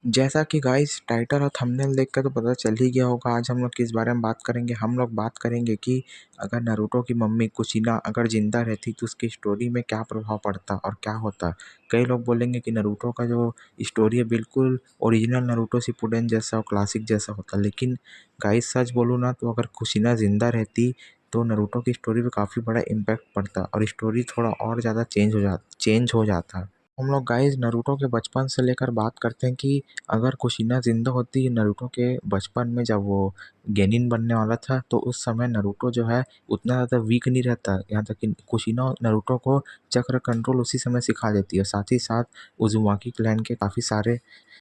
जैसा कि guys title और थंबनेल देख के तो पता चल ही गया होगा आज हम लोग किस बारे में बात करेंगे। हम लोग बात करेंगे कि अगर नारुतो की मम्मी कुशिना अगर जिंदा रहती तो उसकी स्टोरी में क्या प्रभाव पड़ता और क्या होता। कई लोग बोलेंगे कि नारुतो का जो स्टोरी है बिल्कुल ओरिजिनल नारुतो शिपुडेन जैसा और क्लासिक जैसा होता, लेकिन गाइस सच बोलूँ ना तो अगर कुशिना जिंदा रहती तो नारुतो की स्टोरी पे काफ़ी बड़ा इम्पैक्ट पड़ता और स्टोरी थोड़ा और ज़्यादा चेंज हो जाता। हम लोग गाइस नारुतो के बचपन से लेकर बात करते हैं कि अगर कुशिना ज़िंदा होती नारुतो के बचपन में जब वो गेनिन बनने वाला था तो उस समय नारुतो जो है उतना ज़्यादा वीक नहीं रहता। यहाँ तक कि कुशिना नारुतो को चक्र कंट्रोल उसी समय सिखा देती है, साथ ही साथ उज़ुमाकी क्लैन के काफ़ी सारे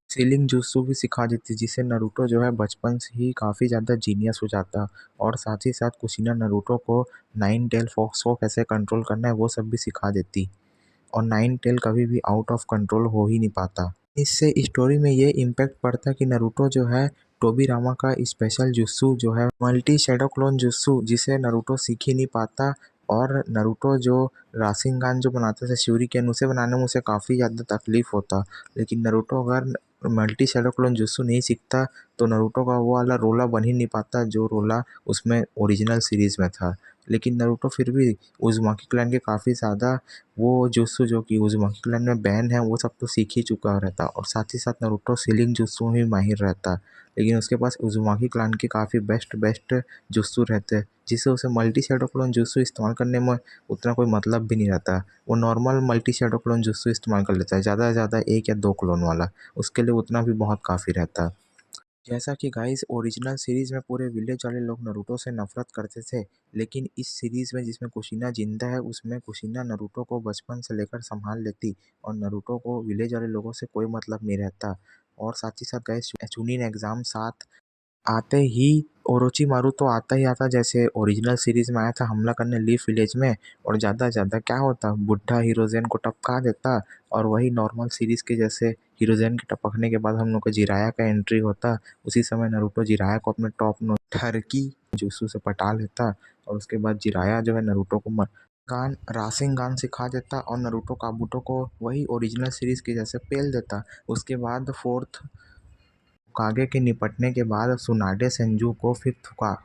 सीलिंग जुत्सु भी सिखा देती है, जिससे नारुतो जो है बचपन से ही काफ़ी ज़्यादा जीनियस हो जाता। और साथ ही साथ कुशिना नारुतो को नाइन टेल फॉक्स को कैसे कंट्रोल करना है वो सब भी सिखा देती और नाइन टेल कभी भी आउट ऑफ कंट्रोल हो ही नहीं पाता। इससे स्टोरी में ये इम्पैक्ट पड़ता है कि नारुतो जो है टोबिरामा का स्पेशल जुत्सु जो है मल्टी शैडो क्लोन जुत्सु, जिसे नारुतो सीख ही नहीं पाता। और नारुतो जो राशिंगान जो बनाते थे श्यूरिकेन उसे बनाने में उसे काफ़ी ज़्यादा तकलीफ होता, लेकिन नारुतो अगर मल्टी शैडो क्लोन जुत्सु नहीं सीखता तो नारुतो का वो वाला रोला बन ही नहीं पाता जो रोला उसमें ओरिजिनल सीरीज़ में था। लेकिन नारुतो फिर भी उज़ुमाकी क्लैन के काफ़ी ज़्यादा वो जुत्सु जो कि उज़ुमाकी क्लैन में बैन है वो सब तो सीख ही चुका रहता और साथ ही साथ नारुतो सीलिंग जुत्सु में भी माहिर रहता, लेकिन उसके पास उज़ुमाकी क्लैन के काफ़ी बेस्ट बेस्ट जुत्सु रहते, जिससे उसे मल्टी शैडो क्लोन जुत्सु इस्तेमाल करने में उतना कोई मतलब भी नहीं रहता। वो normal multi shadow clone jutsu इस्तेमाल कर लेता है, ज़्यादा से ज़्यादा एक या दो क्लोन वाला, उसके लिए उतना भी बहुत काफ़ी रहता। जैसा कि गाइस ओरिजिनल सीरीज में पूरे विलेज वाले लोग नारुतो से नफरत करते थे, लेकिन इस सीरीज में जिसमें कुशिना जिंदा है उसमें कुशिना नारुतो को बचपन से लेकर संभाल लेती और नारुतो को विलेज वाले लोगों से कोई मतलब नहीं रहता। और साथ ही साथ गाइस चुनिन एग्जाम साथ आते ही ओरोचिमारू तो आता ही आता जैसे ओरिजिनल सीरीज में आया था हमला करने लीफ विलेज में, और ज़्यादा से ज़्यादा क्या होता बुढ़ा हीरोज़न को टपका देता। और वही नॉर्मल सीरीज के जैसे हीरोज़न के टपकने के बाद हम लोग को जिराया का एंट्री होता। उसी समय नारुतो जिराया को अपने टॉप नोच ठरकी जुत्सु से पटा लेता और उसके बाद जिराया जो है नारुतो को गान रासेंगान सिखा देता और नारुतो काबूटो को वही ओरिजिनल सीरीज के जैसे पेल देता। उसके बाद फोर्थ होकागे के निपटने के बाद सुनाडे सेंजू को फिर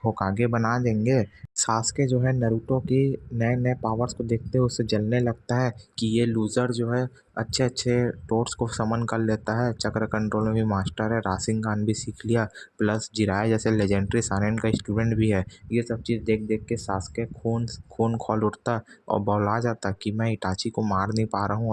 होकागे बना देंगे। सास्के जो है नारुतो की नए नए पावर्स को देखते हुए उसे जलने लगता है कि ये लूज़र जो है अच्छे अच्छे टोट्स को समन कर लेता है, चक्र कंट्रोल में भी मास्टर है, राशिंगान भी सीख लिया, प्लस जिराया जैसे लेजेंडरी सानेन का स्टूडेंट भी है। ये सब चीज़ देख देख के सास्के खून खून खौल उठता और बौला जाता कि मैं इटाची को मार नहीं पा रहा हूँ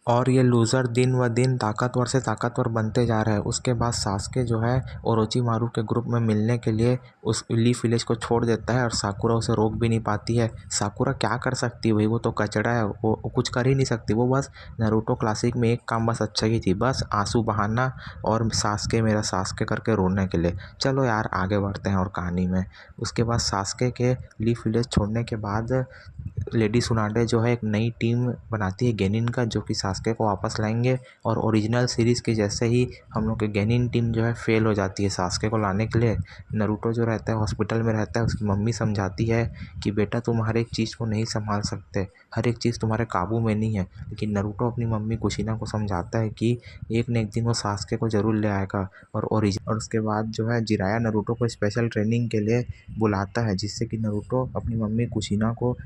और ये लूज़र दिन व दिन ताकतवर से ताकतवर बनते जा रहा है। उसके बाद सास्के जो है ओरोचिमारू के ग्रुप में मिलने के लिए उस लीफ विलेज को छोड़ देता है और साकुरा उसे रोक भी नहीं पाती है। साकुरा क्या कर सकती है भाई, वो तो कचड़ा है, वो कुछ कर ही नहीं सकती। वो बस नारुतो क्लासिक में एक काम बस अच्छा ही थी, बस आंसू बहाना और सास्के मेरा सास्के करके रोने के लिए। चलो यार आगे बढ़ते हैं और कहानी में। उसके बाद सास्के के लीफ विलेज छोड़ने के बाद लेडी सुनाडे जो है एक नई टीम बनाती है गेनिन का, जो कि सास्के को वापस लाएंगे। और ओरिजिनल सीरीज़ के जैसे ही हम लोग के गेनिन टीम जो है फेल हो जाती है सास्के को लाने के लिए। नारुतो जो रहता है हॉस्पिटल में रहता है, उसकी मम्मी समझाती है कि बेटा तुम हर एक चीज़ को नहीं संभाल सकते, हर एक चीज़ तुम्हारे काबू में नहीं है। लेकिन नारुतो अपनी मम्मी कुशिना को समझाता है कि एक न एक दिन वो सास्के को ज़रूर ले आएगा। और उसके बाद जो है जिराया नारुतो को स्पेशल ट्रेनिंग के लिए बुलाता है, जिससे कि नारुतो अपनी मम्मी कुशिना को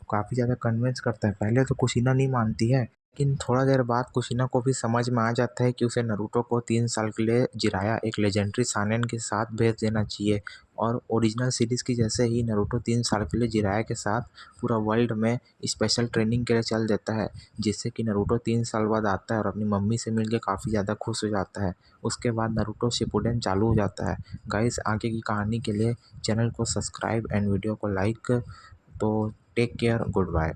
काफ़ी ज़्यादा कन्विंस करता है। पहले तो कुशिना नहीं मानती है, लेकिन थोड़ा देर बाद कुशिना को भी समझ में आ जाता है कि उसे नारुतो को 3 साल के लिए जिराया एक लेजेंडरी सानेन के साथ भेज देना चाहिए। और ओरिजिनल सीरीज़ की जैसे ही नारुतो 3 साल के लिए जिराया के साथ पूरा वर्ल्ड में स्पेशल ट्रेनिंग के लिए चल देता है, जिससे कि नारुतो 3 साल बाद आता है और अपनी मम्मी से मिलके काफ़ी ज़्यादा खुश हो जाता है। उसके बाद नारुतो शिपुडेन चालू हो जाता है। गाइस आगे की कहानी के लिए चैनल को सब्सक्राइब एंड वीडियो को लाइक। तो टेक केयर, गुड बाय।